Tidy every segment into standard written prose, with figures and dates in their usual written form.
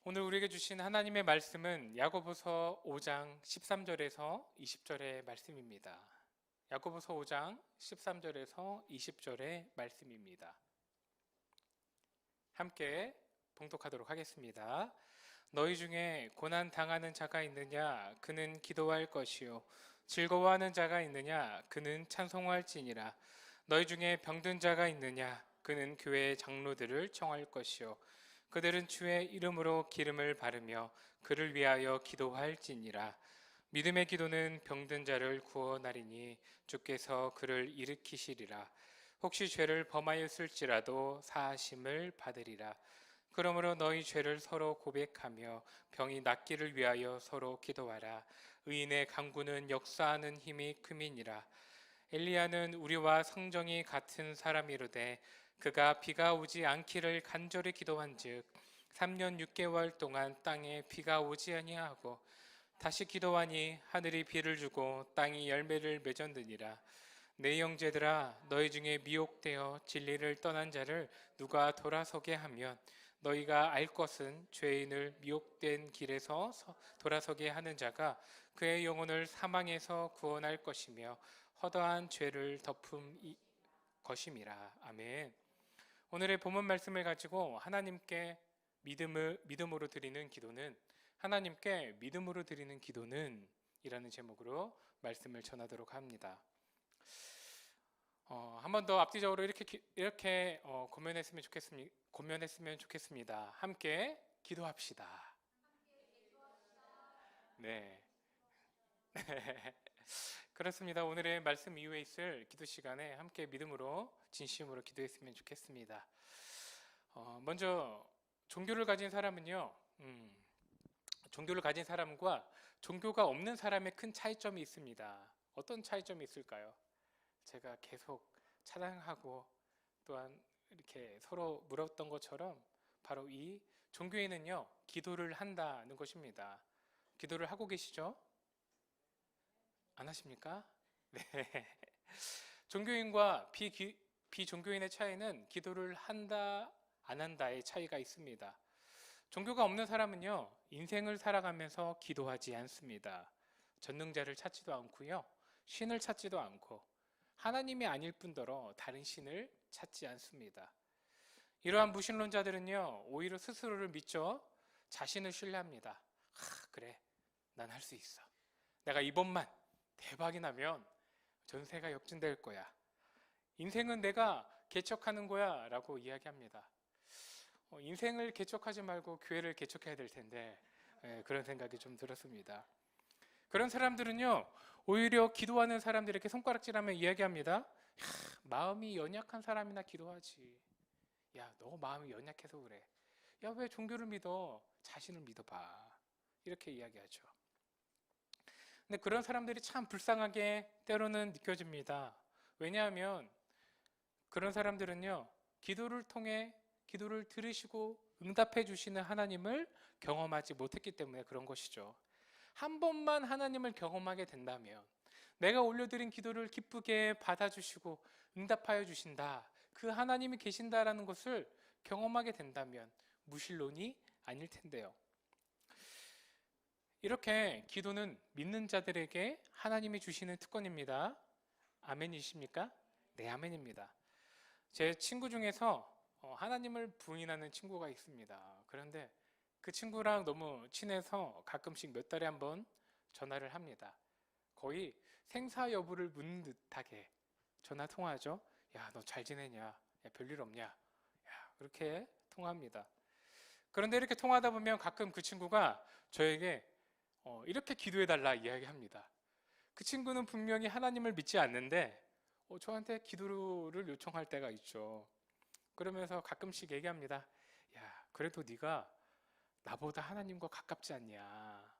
오늘 우리에게 주신 하나님의 말씀은 야고보서 5장 13절에서 20절의 말씀입니다. 야고보서 5장 13절에서 20절의 말씀입니다. 함께 봉독하도록 하겠습니다. 너희 중에 고난 당하는 자가 있느냐? 그는 기도할 것이요. 즐거워하는 자가 있느냐? 그는 찬송할지니라. 너희 중에 병든 자가 있느냐? 그는 교회의 장로들을 청할 것이요. 그들은 주의 이름으로 기름을 바르며 그를 위하여 기도할지니라. 믿음의 기도는 병든 자를 구원하리니 주께서 그를 일으키시리라. 혹시 죄를 범하였을지라도 사하심을 받으리라. 그러므로 너희 죄를 서로 고백하며 병이 낫기를 위하여 서로 기도하라. 의인의 간구는 역사하는 힘이 큼이니라. 엘리야는 우리와 성정이 같은 사람이로되 그가 비가 오지 않기를 간절히 기도한즉 3년 6개월 동안 땅에 비가 오지 아니하고 다시 기도하니 하늘이 비를 주고 땅이 열매를 맺었느니라. 내 형제들아, 너희 중에 미혹되어 진리를 떠난 자를 누가 돌아서게 하면 너희가 알 것은 죄인을 미혹된 길에서 돌아서게 하는 자가 그의 영혼을 사망에서 구원할 것이며 허다한 죄를 덮음 것임이라. 아멘. 오늘의 본문 말씀을 가지고 하나님께 믿음으로 드리는 기도는 하나님께 믿음으로 드리는 기도는 이라는 제목으로 말씀을 전하도록 합니다. 한 번 더 앞뒤적으로 이렇게 고면했으면 좋겠습니다. 함께 기도합시다. 네. 그렇습니다. 오늘의 말씀 이후에 있을 기도 시간에 함께 믿음으로 진심으로 기도했으면 좋겠습니다. 먼저 종교를 가진 사람은요, 종교를 가진 사람과 종교가 없는 사람의 큰 차이점이 있습니다. 어떤 차이점이 있을까요? 제가 계속 찬양하고 또한 이렇게 서로 물었던 것처럼 바로 이 종교에는요, 기도를 한다는 것입니다. 기도를 하고 계시죠? 안 하십니까? 네. 종교인과 비종교인의 차이는 기도를 한다, 안 한다의 차이가 있습니다. 종교가 없는 사람은요, 인생을 살아가면서 기도하지 않습니다. 전능자를 찾지도 않고요, 신을 찾지도 않고, 하나님이 아닐 뿐더러 다른 신을 찾지 않습니다. 이러한 무신론자들은요, 오히려 스스로를 믿죠, 자신을 신뢰합니다. 그래, 난 할 수 있어. 내가 이번만 대박이 나면 전세가 역전될 거야. 인생은 내가 개척하는 거야 라고 이야기합니다. 인생을 개척하지 말고 교회를 개척해야 될 텐데 그런 생각이 좀 들었습니다. 그런 사람들은요, 오히려 기도하는 사람들에게 손가락질하며 이야기합니다. 마음이 연약한 사람이나 기도하지. 야, 너 마음이 연약해서 그래. 야, 왜 종교를 믿어? 자신을 믿어봐. 이렇게 이야기하죠. 근데 그런 사람들이 참 불쌍하게 때로는 느껴집니다. 왜냐하면 그런 사람들은요, 기도를 통해 기도를 들으시고 응답해 주시는 하나님을 경험하지 못했기 때문에 그런 것이죠. 한 번만 하나님을 경험하게 된다면, 내가 올려드린 기도를 기쁘게 받아주시고 응답하여 주신다, 그 하나님이 계신다라는 것을 경험하게 된다면 무신론이 아닐 텐데요. 이렇게 기도는 믿는 자들에게 하나님이 주시는 특권입니다. 아멘이십니까? 네, 아멘입니다. 제 친구 중에서 하나님을 부인하는 친구가 있습니다. 그런데 그 친구랑 너무 친해서 가끔씩 몇 달에 한 번 전화를 합니다. 거의 생사 여부를 묻는 듯하게 전화 통화하죠. 야, 너 잘 지내냐? 야, 별일 없냐? 야, 그렇게 통화합니다. 그런데 이렇게 통화하다 보면 가끔 그 친구가 저에게 이렇게 기도해달라 이야기합니다. 그 친구는 분명히 하나님을 믿지 않는데 저한테 기도를 요청할 때가 있죠. 그러면서 가끔씩 얘기합니다. 야, 그래도 네가 나보다 하나님과 가깝지 않냐.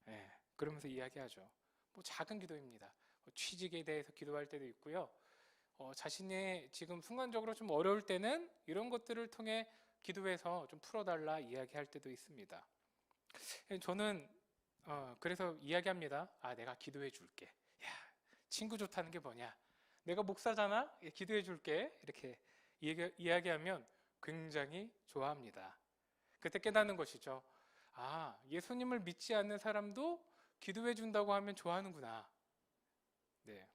예, 그러면서 이야기하죠. 뭐 작은 기도입니다. 취직에 대해서 기도할 때도 있고요. 자신의 지금 순간적으로 좀 어려울 때는 이런 것들을 통해 기도해서 좀 풀어달라 이야기할 때도 있습니다. 저는 그래서 이야기합니다. 내가 기도해 줄게. 야, 친구 좋다는 게 뭐냐? 내가 목사잖아? 기도해 줄게. 이렇게 이야기하면 굉장히 좋아합니다. 그때 깨닫는 것이죠. 아, 예수님을 믿지 않는 사람도 기도해 준다고 하면 좋아하는구나. 네.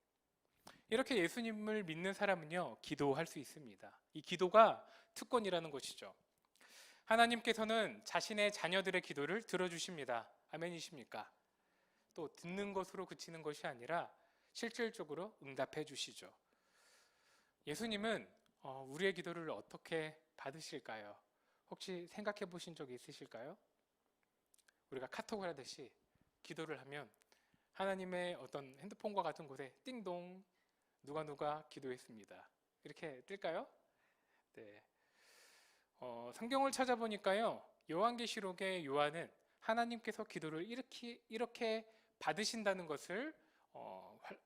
이렇게 예수님을 믿는 사람은요, 기도할 수 있습니다. 이 기도가 특권이라는 것이죠. 하나님께서는 자신의 자녀들의 기도를 들어주십니다. 아멘이십니까? 또 듣는 것으로 그치는 것이 아니라 실질적으로 응답해 주시죠. 예수님은 우리의 기도를 어떻게 받으실까요? 혹시 생각해 보신 적이 있으실까요? 우리가 카톡을 하듯이 기도를 하면 하나님의 어떤 핸드폰과 같은 곳에 띵동 누가 기도했습니다. 이렇게 뜰까요? 네. 성경을 찾아보니까요. 요한계시록의 요한은 하나님께서 기도를 이렇게 받으신다는 것을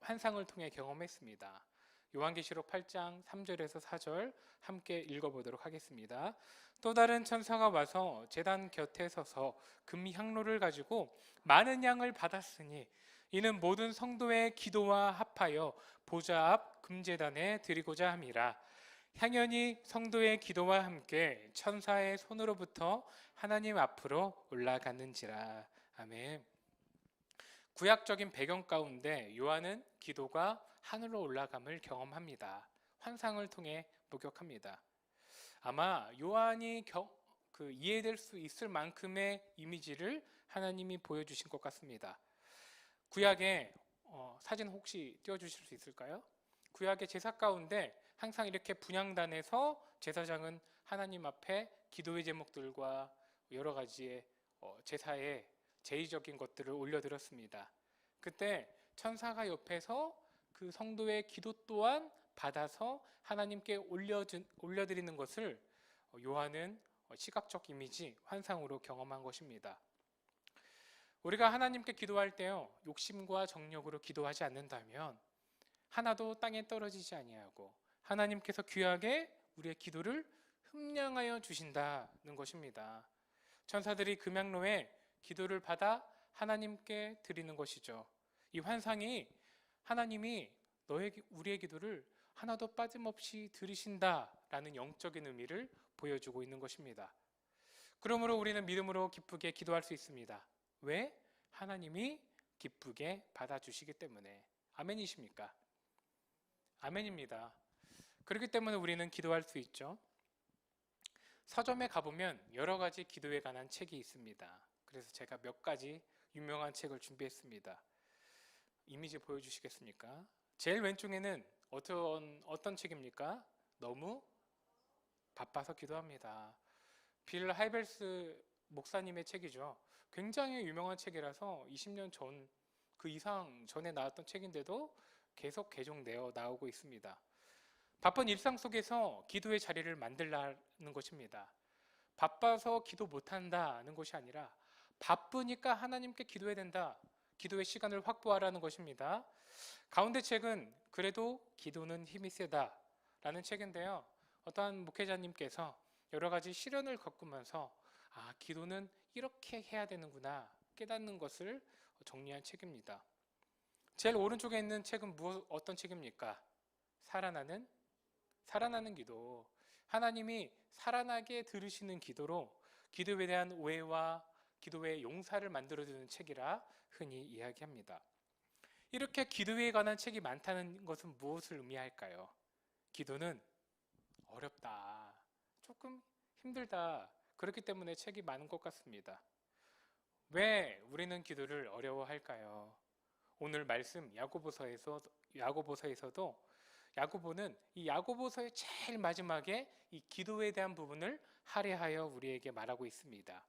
환상을 통해 경험했습니다. 요한계시록 8장 3절에서 4절 함께 읽어보도록 하겠습니다. 또 다른 천사가 와서 제단 곁에 서서 금향로를 가지고 많은 양을 받았으니 이는 모든 성도의 기도와 합하여 보좌 앞 금제단에 드리고자 함이라. 향연이 성도의 기도와 함께 천사의 손으로부터 하나님 앞으로 올라갔는지라. 아멘. 구약적인 배경 가운데 요한은 기도가 하늘로 올라감을 경험합니다. 환상을 통해 목격합니다. 아마 요한이 이해될 수 있을 만큼의 이미지를 하나님이 보여주신 것 같습니다. 구약의 사진 혹시 띄워주실 수 있을까요? 구약의 제사 가운데 항상 이렇게 분향단에서 제사장은 하나님 앞에 기도의 제목들과 여러 가지의 제사의 제의적인 것들을 올려드렸습니다. 그때 천사가 옆에서 그 성도의 기도 또한 받아서 하나님께 올려드리는 것을 요한은 시각적 이미지, 환상으로 경험한 것입니다. 우리가 하나님께 기도할 때요, 욕심과 정력으로 기도하지 않는다면 하나도 땅에 떨어지지 아니하고 하나님께서 귀하게 우리의 기도를 흠량하여 주신다는 것입니다. 천사들이 금향로에 기도를 받아 하나님께 드리는 것이죠. 이 환상이 하나님이 우리의 기도를 하나도 빠짐없이 들으신다라는 영적인 의미를 보여주고 있는 것입니다. 그러므로 우리는 믿음으로 기쁘게 기도할 수 있습니다. 왜? 하나님이 기쁘게 받아주시기 때문에. 아멘이십니까? 아멘입니다. 그렇기 때문에 우리는 기도할 수 있죠. 서점에 가보면 여러 가지 기도에 관한 책이 있습니다. 그래서 제가 몇 가지 유명한 책을 준비했습니다. 이미지 보여주시겠습니까? 제일 왼쪽에는 어떤 책입니까? 너무 바빠서 기도합니다. 빌 하이벨스 목사님의 책이죠. 굉장히 유명한 책이라서 20년 전, 그 이상 전에 나왔던 책인데도 계속 개종되어 나오고 있습니다. 바쁜 일상 속에서 기도의 자리를 만들라는 것입니다. 바빠서 기도 못한다는 것이 아니라 바쁘니까 하나님께 기도해야 된다. 기도의 시간을 확보하라는 것입니다. 가운데 책은 그래도 기도는 힘이 세다 라는 책인데요. 어떠한 목회자님께서 여러 가지 시련을 겪으면서 기도는 이렇게 해야 되는구나 깨닫는 것을 정리한 책입니다. 제일 오른쪽에 있는 책은 어떤 책입니까? 살아나는 기도. 하나님이 살아나게 들으시는 기도로 기도에 대한 오해와 기도의 용사를 만들어주는 책이라 흔히 이야기합니다. 이렇게 기도에 관한 책이 많다는 것은 무엇을 의미할까요? 기도는 어렵다, 조금 힘들다, 그렇기 때문에 책이 많은 것 같습니다. 왜 우리는 기도를 어려워할까요? 오늘 말씀 야고보서에서도 야고보는 이 야고보서의 제일 마지막에 이 기도에 대한 부분을 할애하여 우리에게 말하고 있습니다.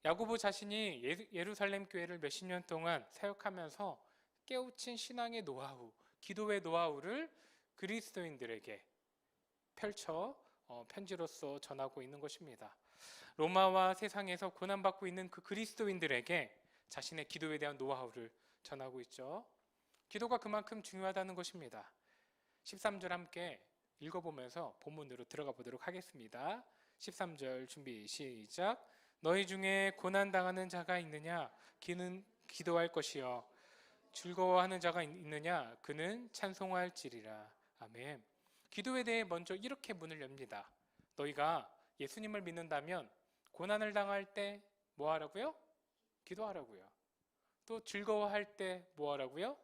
야고보 자신이 예루살렘 교회를 몇십 년 동안 사역하면서 깨우친 신앙의 노하우, 기도의 노하우를 그리스도인들에게 펼쳐 편지로서 전하고 있는 것입니다. 로마와 세상에서 고난받고 있는 그 그리스도인들에게 자신의 기도에 대한 노하우를 전하고 있죠. 기도가 그만큼 중요하다는 것입니다. 13절 함께 읽어보면서 본문으로 들어가 보도록 하겠습니다. 13절 준비 시작. 너희 중에 고난당하는 자가 있느냐? 그는 기도할 것이요. 즐거워하는 자가 있느냐? 그는 찬송할지리라. 아멘. 기도에 대해 먼저 이렇게 문을 엽니다. 너희가 예수님을 믿는다면 고난을 당할 때 뭐 하라고요? 기도하라고요. 또 즐거워할 때 뭐 하라고요?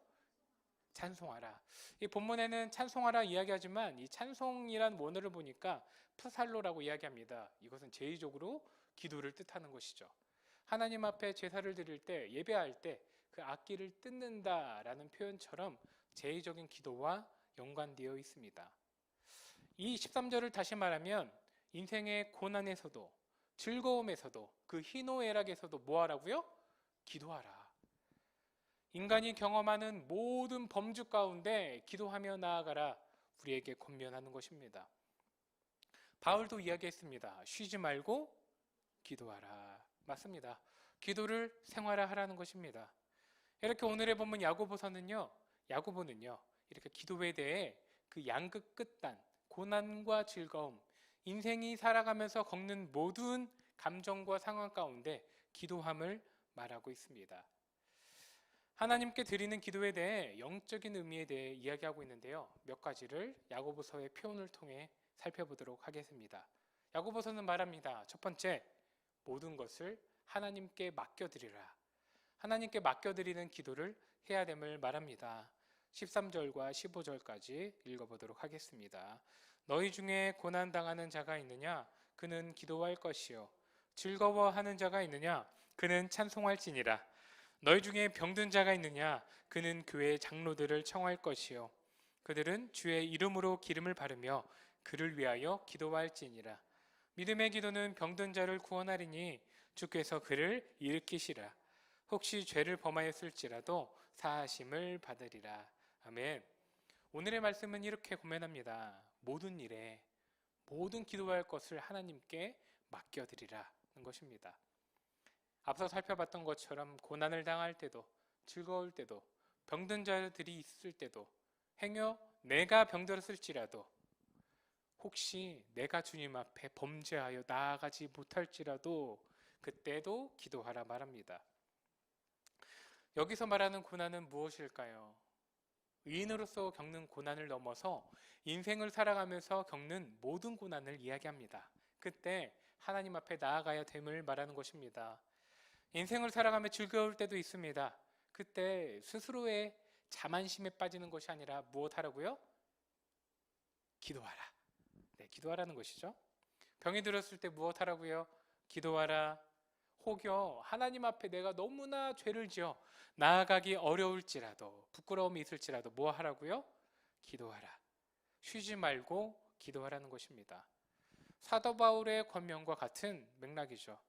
찬송하라. 이 본문에는 찬송하라 이야기하지만 이 찬송이란 원어를 보니까 프살로라고 이야기합니다. 이것은 제의적으로 기도를 뜻하는 것이죠. 하나님 앞에 제사를 드릴 때, 예배할 때 그 악기를 뜯는다라는 표현처럼 제의적인 기도와 연관되어 있습니다. 이 13절을 다시 말하면 인생의 고난에서도 즐거움에서도 그 희노애락에서도 뭐 하라고요? 기도하라. 인간이 경험하는 모든 범주 가운데 기도하며 나아가라 우리에게 권면하는 것입니다. 바울도 이야기했습니다. 쉬지 말고 기도하라. 맞습니다. 기도를 생활화하라는 것입니다. 이렇게 오늘의 본문 야고보서는요, 야고보는요, 이렇게 기도에 대해 그 양극 끝단, 고난과 즐거움, 인생이 살아가면서 겪는 모든 감정과 상황 가운데 기도함을 말하고 있습니다. 하나님께 드리는 기도에 대해 영적인 의미에 대해 이야기하고 있는데요. 몇 가지를 야고보서의 표현을 통해 살펴보도록 하겠습니다. 야고보서는 말합니다. 첫 번째, 모든 것을 하나님께 맡겨드리라. 하나님께 맡겨드리는 기도를 해야 됨을 말합니다. 13절과 15절까지 읽어보도록 하겠습니다. 너희 중에 고난당하는 자가 있느냐? 그는 기도할 것이요. 즐거워하는 자가 있느냐? 그는 찬송할지니라. 너희 중에 병든 자가 있느냐? 그는 교회 장로들을 청할 것이요. 그들은 주의 이름으로 기름을 바르며 그를 위하여 기도할지니라. 믿음의 기도는 병든 자를 구원하리니 주께서 그를 일으키시라. 혹시 죄를 범하였을지라도 사하심을 받으리라. 아멘. 오늘의 말씀은 이렇게 고면합니다. 모든 일에 모든 기도할 것을 하나님께 맡겨드리라는 것입니다. 앞서 살펴봤던 것처럼 고난을 당할 때도 즐거울 때도 병든 자들이 있을 때도 행여 내가 병들었을지라도 혹시 내가 주님 앞에 범죄하여 나아가지 못할지라도 그때도 기도하라 말합니다. 여기서 말하는 고난은 무엇일까요? 의인으로서 겪는 고난을 넘어서 인생을 살아가면서 겪는 모든 고난을 이야기합니다. 그때 하나님 앞에 나아가야 됨을 말하는 것입니다. 인생을 살아가며 즐거울 때도 있습니다. 그때 스스로의 자만심에 빠지는 것이 아니라 무엇 하라고요? 기도하라. 네, 기도하라는 것이죠. 병이 들었을 때 무엇 하라고요? 기도하라. 혹여 하나님 앞에 내가 너무나 죄를 지어 나아가기 어려울지라도 부끄러움이 있을지라도 뭐 하라고요? 기도하라. 쉬지 말고 기도하라는 것입니다. 사도 바울의 권면과 같은 맥락이죠.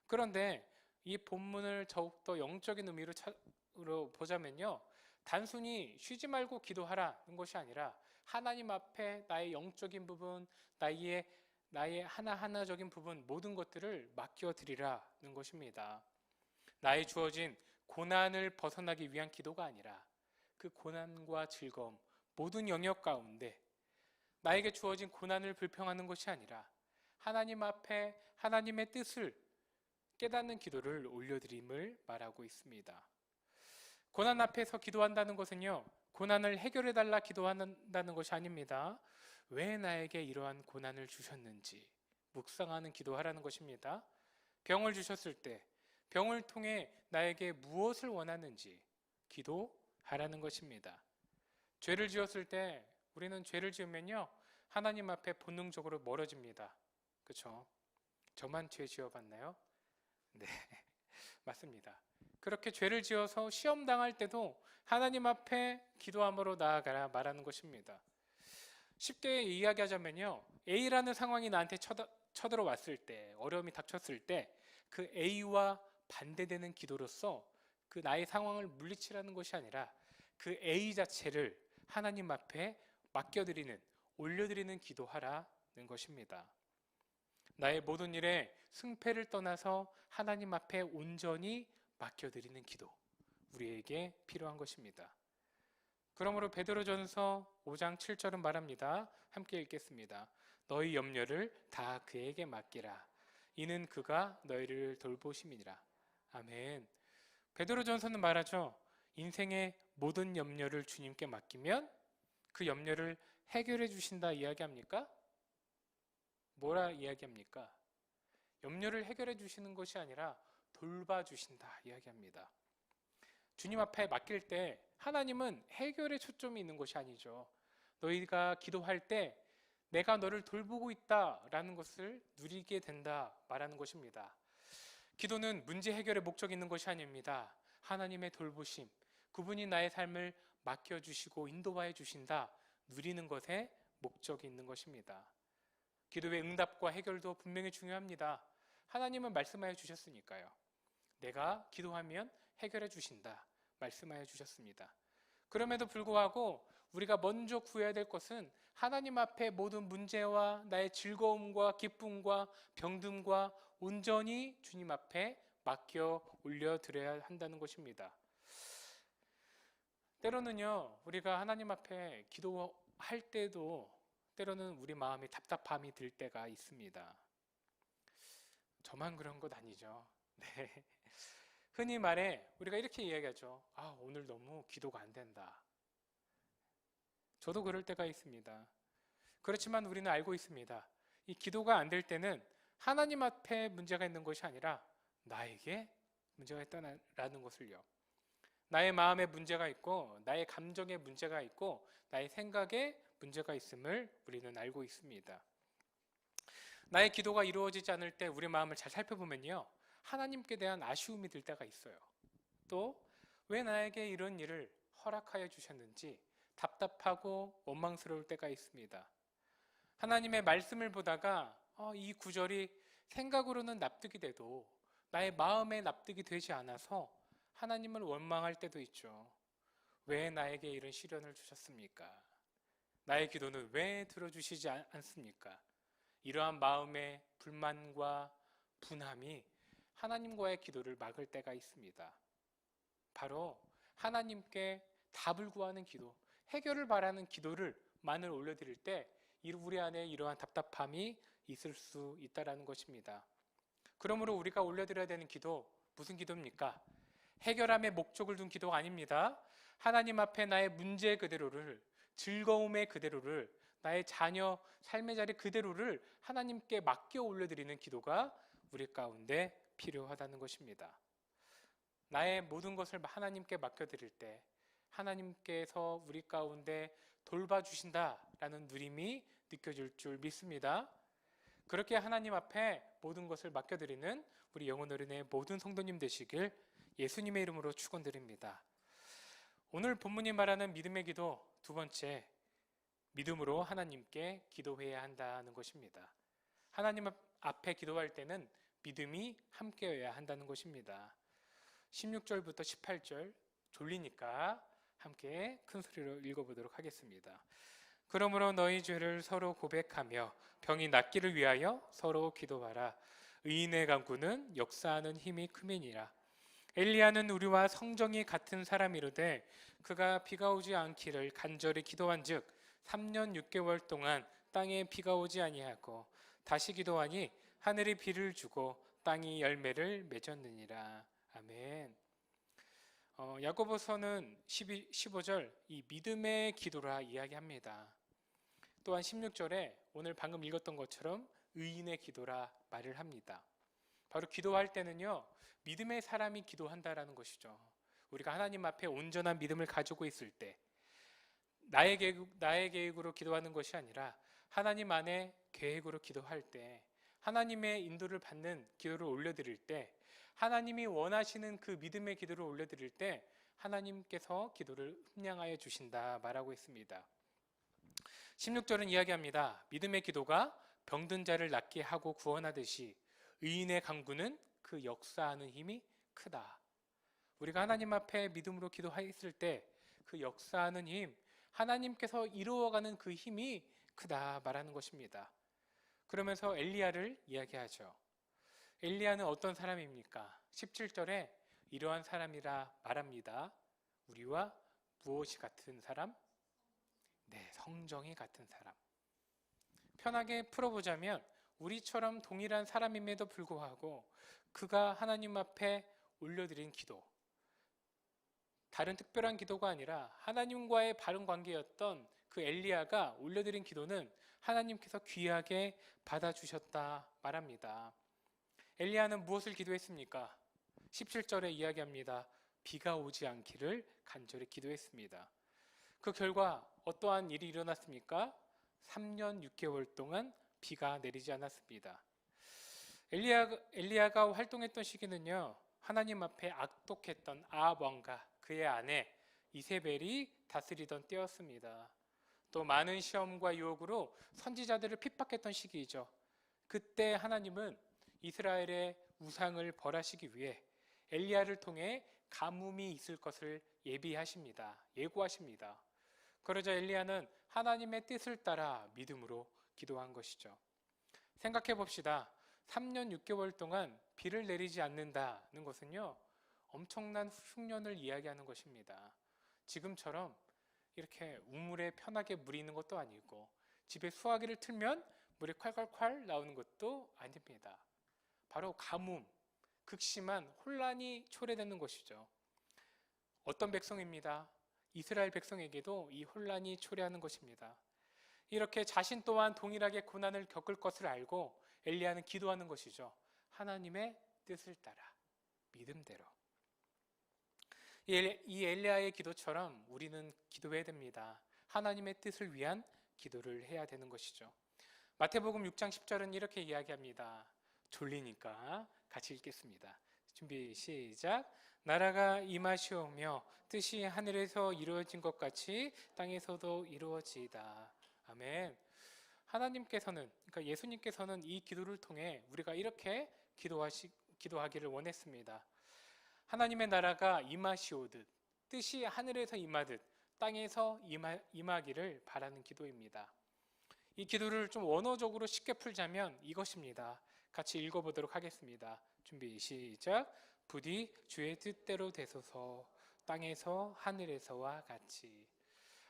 그런데 이 본문을 더욱더 영적인 의미로 보자면요, 단순히 쉬지 말고 기도하라는 것이 아니라 하나님 앞에 나의 영적인 부분, 나의 하나하나적인 부분 모든 것들을 맡겨드리라는 것입니다. 나의 주어진 고난을 벗어나기 위한 기도가 아니라 그 고난과 즐거움 모든 영역 가운데 나에게 주어진 고난을 불평하는 것이 아니라 하나님 앞에 하나님의 뜻을 깨닫는 기도를 올려드림을 말하고 있습니다. 고난 앞에서 기도한다는 것은요, 고난을 해결해달라 기도한다는 것이 아닙니다. 왜 나에게 이러한 고난을 주셨는지 묵상하는 기도하라는 것입니다. 병을 주셨을 때 병을 통해 나에게 무엇을 원하는지 기도하라는 것입니다. 죄를 지었을 때 우리는 죄를 지으면요, 하나님 앞에 본능적으로 멀어집니다. 그렇죠? 저만 죄 지어봤나요? 네, 맞습니다. 그렇게 죄를 지어서 시험 당할 때도 하나님 앞에 기도함으로 나아가라 말하는 것입니다. 쉽게 이야기하자면요, A라는 상황이 나한테 쳐들어왔을 때, 어려움이 닥쳤을 때 그 A와 반대되는 기도로서 그 나의 상황을 물리치라는 것이 아니라 그 A 자체를 하나님 앞에 맡겨드리는, 올려드리는 기도하라는 것입니다. 나의 모든 일에 승패를 떠나서 하나님 앞에 온전히 맡겨드리는 기도, 우리에게 필요한 것입니다. 그러므로 베드로전서 5장 7절은 말합니다. 함께 읽겠습니다. 너희 염려를 다 그에게 맡기라. 이는 그가 너희를 돌보심이니라. 아멘. 베드로전서는 말하죠. 인생의 모든 염려를 주님께 맡기면 그 염려를 해결해 주신다 이야기합니까? 뭐라 이야기합니까? 염려를 해결해 주시는 것이 아니라 돌봐주신다 이야기합니다. 주님 앞에 맡길 때 하나님은 해결에 초점이 있는 것이 아니죠. 너희가 기도할 때 내가 너를 돌보고 있다라는 것을 누리게 된다 말하는 것입니다. 기도는 문제 해결의 목적이 있는 것이 아닙니다. 하나님의 돌보심, 그분이 나의 삶을 맡겨주시고 인도하여 주신다, 누리는 것에 목적이 있는 것입니다. 기도의 응답과 해결도 분명히 중요합니다. 하나님은 말씀하여 주셨으니까요. 내가 기도하면 해결해 주신다 말씀하여 주셨습니다. 그럼에도 불구하고 우리가 먼저 구해야 될 것은 하나님 앞에 모든 문제와 나의 즐거움과 기쁨과 병듦과 온전히 주님 앞에 맡겨 올려드려야 한다는 것입니다. 때로는요, 우리가 하나님 앞에 기도할 때도 때로는 우리 마음이 답답함이 들 때가 있습니다. 저만 그런 것 아니죠. 네. 흔히 말해 우리가 이렇게 이야기하죠. 오늘 너무 기도가 안 된다. 저도 그럴 때가 있습니다. 그렇지만 우리는 알고 있습니다. 이 기도가 안 될 때는 하나님 앞에 문제가 있는 것이 아니라 나에게 문제가 있다는 것을요. 나의 마음에 문제가 있고 나의 감정에 문제가 있고 나의 생각에 문제가 있음을 우리는 알고 있습니다. 나의 기도가 이루어지지 않을 때 우리 마음을 잘 살펴보면요, 하나님께 대한 아쉬움이 들 때가 있어요. 또 왜 나에게 이런 일을 허락하여 주셨는지 답답하고 원망스러울 때가 있습니다. 하나님의 말씀을 보다가 이 구절이 생각으로는 납득이 돼도 나의 마음에 납득이 되지 않아서 하나님을 원망할 때도 있죠. 왜 나에게 이런 시련을 주셨습니까? 나의 기도는 왜 들어주시지 않습니까? 이러한 마음의 불만과 분함이 하나님과의 기도를 막을 때가 있습니다. 바로 하나님께 답을 구하는 기도, 해결을 바라는 기도를 만을 올려드릴 때 우리 안에 이러한 답답함이 있을 수 있다는 것입니다. 그러므로 우리가 올려드려야 되는 기도, 무슨 기도입니까? 해결함의 목적을 둔 기도가 아닙니다. 하나님 앞에 나의 문제 그대로를, 즐거움의 그대로를, 나의 자녀 삶의 자리 그대로를 하나님께 맡겨 올려드리는 기도가 우리 가운데 필요하다는 것입니다. 나의 모든 것을 하나님께 맡겨드릴 때 하나님께서 우리 가운데 돌봐주신다라는 누림이 느껴질 줄 믿습니다. 그렇게 하나님 앞에 모든 것을 맡겨드리는 우리 영혼 어린의 모든 성도님 되시길 예수님의 이름으로 축원드립니다. 오늘 본문이 말하는 믿음의 기도 두 번째, 믿음으로 하나님께 기도해야 한다는 것입니다. 하나님 앞에 기도할 때는 믿음이 함께여야 한다는 것입니다. 16절부터 18절 졸리니까 함께 큰 소리로 읽어보도록 하겠습니다. 그러므로 너희 죄를 서로 고백하며 병이 낫기를 위하여 서로 기도하라. 의인의 간구는 역사하는 힘이 크매니라. 엘리야는 우리와 성정이 같은 사람이로되 그가 비가 오지 않기를 간절히 기도한즉 3년 6개월 동안 땅에 비가 오지 아니하고 다시 기도하니 하늘이 비를 주고 땅이 열매를 맺었느니라. 아멘. 야고보서는 15절 이 믿음의 기도라 이야기합니다. 또한 16절에 오늘 방금 읽었던 것처럼 의인의 기도라 말을 합니다. 바로 기도할 때는요, 믿음의 사람이 기도한다라는 것이죠. 우리가 하나님 앞에 온전한 믿음을 가지고 있을 때 나의 계획으로 기도하는 것이 아니라 하나님 안에 계획으로 기도할 때, 하나님의 인도를 받는 기도를 올려드릴 때, 하나님이 원하시는 그 믿음의 기도를 올려드릴 때 하나님께서 기도를 흠량하여 주신다 말하고 있습니다. 16절은 이야기합니다. 믿음의 기도가 병든 자를 낫게 하고 구원하듯이 의인의 간구는 그 역사하는 힘이 크다. 우리가 하나님 앞에 믿음으로 기도했을 때 그 역사하는 힘, 하나님께서 이루어가는 그 힘이 크다 말하는 것입니다. 그러면서 엘리야를 이야기하죠. 엘리야는 어떤 사람입니까? 17절에 이러한 사람이라 말합니다. 우리와 무엇이 같은 사람? 네, 성정이 같은 사람. 편하게 풀어보자면 우리처럼 동일한 사람임에도 불구하고 그가 하나님 앞에 올려드린 기도, 다른 특별한 기도가 아니라 하나님과의 바른 관계였던 그 엘리야가 올려드린 기도는 하나님께서 귀하게 받아주셨다 말합니다. 엘리야는 무엇을 기도했습니까? 17절에 이야기합니다. 비가 오지 않기를 간절히 기도했습니다. 그 결과 어떠한 일이 일어났습니까? 3년 6개월 동안 비가 내리지 않았습니다. 엘리야가 활동했던 시기는요, 하나님 앞에 악독했던 아합 왕과 그의 아내 이세벨이 다스리던 때였습니다. 또 많은 시험과 유혹으로 선지자들을 핍박했던 시기이죠. 그때 하나님은 이스라엘의 우상을 벌하시기 위해 엘리야를 통해 가뭄이 있을 것을 예고하십니다. 그러자 엘리야는 하나님의 뜻을 따라 믿음으로 기도한 것이죠. 생각해 봅시다. 3년 6개월 동안 비를 내리지 않는다는 것은요, 엄청난 흉년을 이야기하는 것입니다. 지금처럼 이렇게 우물에 편하게 물이 있는 것도 아니고 집에 수화기를 틀면 물이 콸콸콸 나오는 것도 아닙니다. 바로 가뭄, 극심한 혼란이 초래되는 것이죠. 어떤 백성입니다. 이스라엘 백성에게도 이 혼란이 초래하는 것입니다. 이렇게 자신 또한 동일하게 고난을 겪을 것을 알고 엘리야는 기도하는 것이죠. 하나님의 뜻을 따라 믿음대로. 이 엘리야의 기도처럼 우리는 기도해야 됩니다. 하나님의 뜻을 위한 기도를 해야 되는 것이죠. 마태복음 6장 10절은 이렇게 이야기합니다. 졸리니까 같이 읽겠습니다. 준비 시작. 나라가 임하시오며 뜻이 하늘에서 이루어진 것 같이 땅에서도 이루어지이다. 아멘. 하나님께서는, 그러니까 예수님께서는 이 기도를 통해 우리가 이렇게 기도하기를 원했습니다. 하나님의 나라가 임하시오듯 뜻이 하늘에서 임하듯 땅에서 임하기를 바라는 기도입니다. 이 기도를 좀 원어적으로 쉽게 풀자면 이것입니다. 같이 읽어보도록 하겠습니다. 준비 시작. 부디 주의 뜻대로 되소서 땅에서 하늘에서와 같이.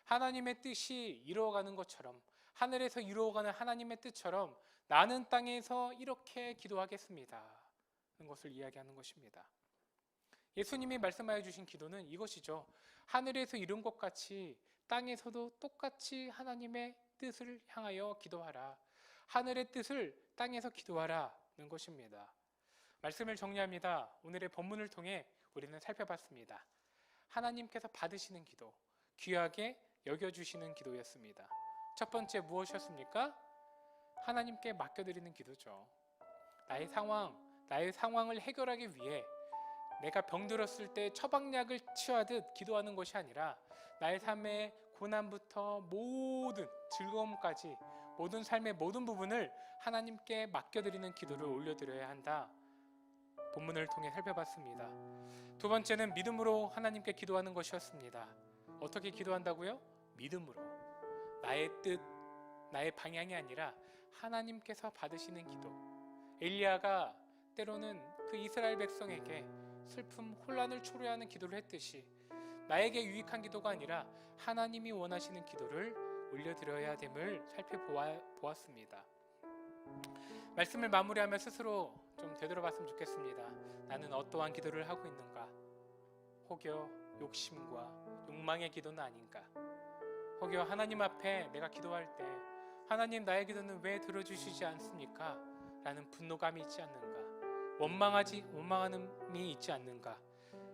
하나님의 뜻이 이루어가는 것처럼, 하늘에서 이루어가는 하나님의 뜻처럼 나는 땅에서 이렇게 기도하겠습니다 하는 것을 이야기하는 것입니다. 예수님이 말씀하여 주신 기도는 이것이죠. 하늘에서 이룬 것 같이 땅에서도 똑같이 하나님의 뜻을 향하여 기도하라. 하늘의 뜻을 땅에서 기도하라는 것입니다. 말씀을 정리합니다. 오늘의 본문을 통해 우리는 살펴봤습니다. 하나님께서 받으시는 기도, 귀하게 여겨주시는 기도였습니다. 첫 번째 무엇이었습니까? 하나님께 맡겨드리는 기도죠. 나의 상황을 해결하기 위해 내가 병들었을 때 처방약을 취하듯 기도하는 것이 아니라 나의 삶의 고난부터 모든 즐거움까지 모든 삶의 모든 부분을 하나님께 맡겨드리는 기도를 올려드려야 한다. 본문을 통해 살펴봤습니다. 두 번째는 믿음으로 하나님께 기도하는 것이었습니다. 어떻게 기도한다고요? 믿음으로. 나의 뜻, 나의 방향이 아니라 하나님께서 받으시는 기도. 엘리야가 때로는 그 이스라엘 백성에게 슬픔, 혼란을 초래하는 기도를 했듯이 나에게 유익한 기도가 아니라 하나님이 원하시는 기도를 올려드려야 됨을 살펴보았습니다. 말씀을 마무리하며 스스로 좀 되돌아봤으면 좋겠습니다. 나는 어떠한 기도를 하고 있는가? 혹여 욕심과 욕망의 기도는 아닌가? 혹여 하나님 앞에 내가 기도할 때 하나님 나의 기도는 왜 들어주시지 않습니까? 라는 분노감이 있지 않는가? 원망함이 있지 않는가?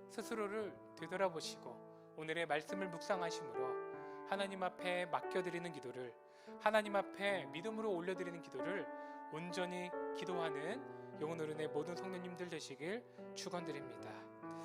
스스로를 되돌아보시고 오늘의 말씀을 묵상하심으로 하나님 앞에 맡겨드리는 기도를, 하나님 앞에 믿음으로 올려드리는 기도를 온전히 기도하는 영혼어른의 모든 성도님들 되시길 축원드립니다.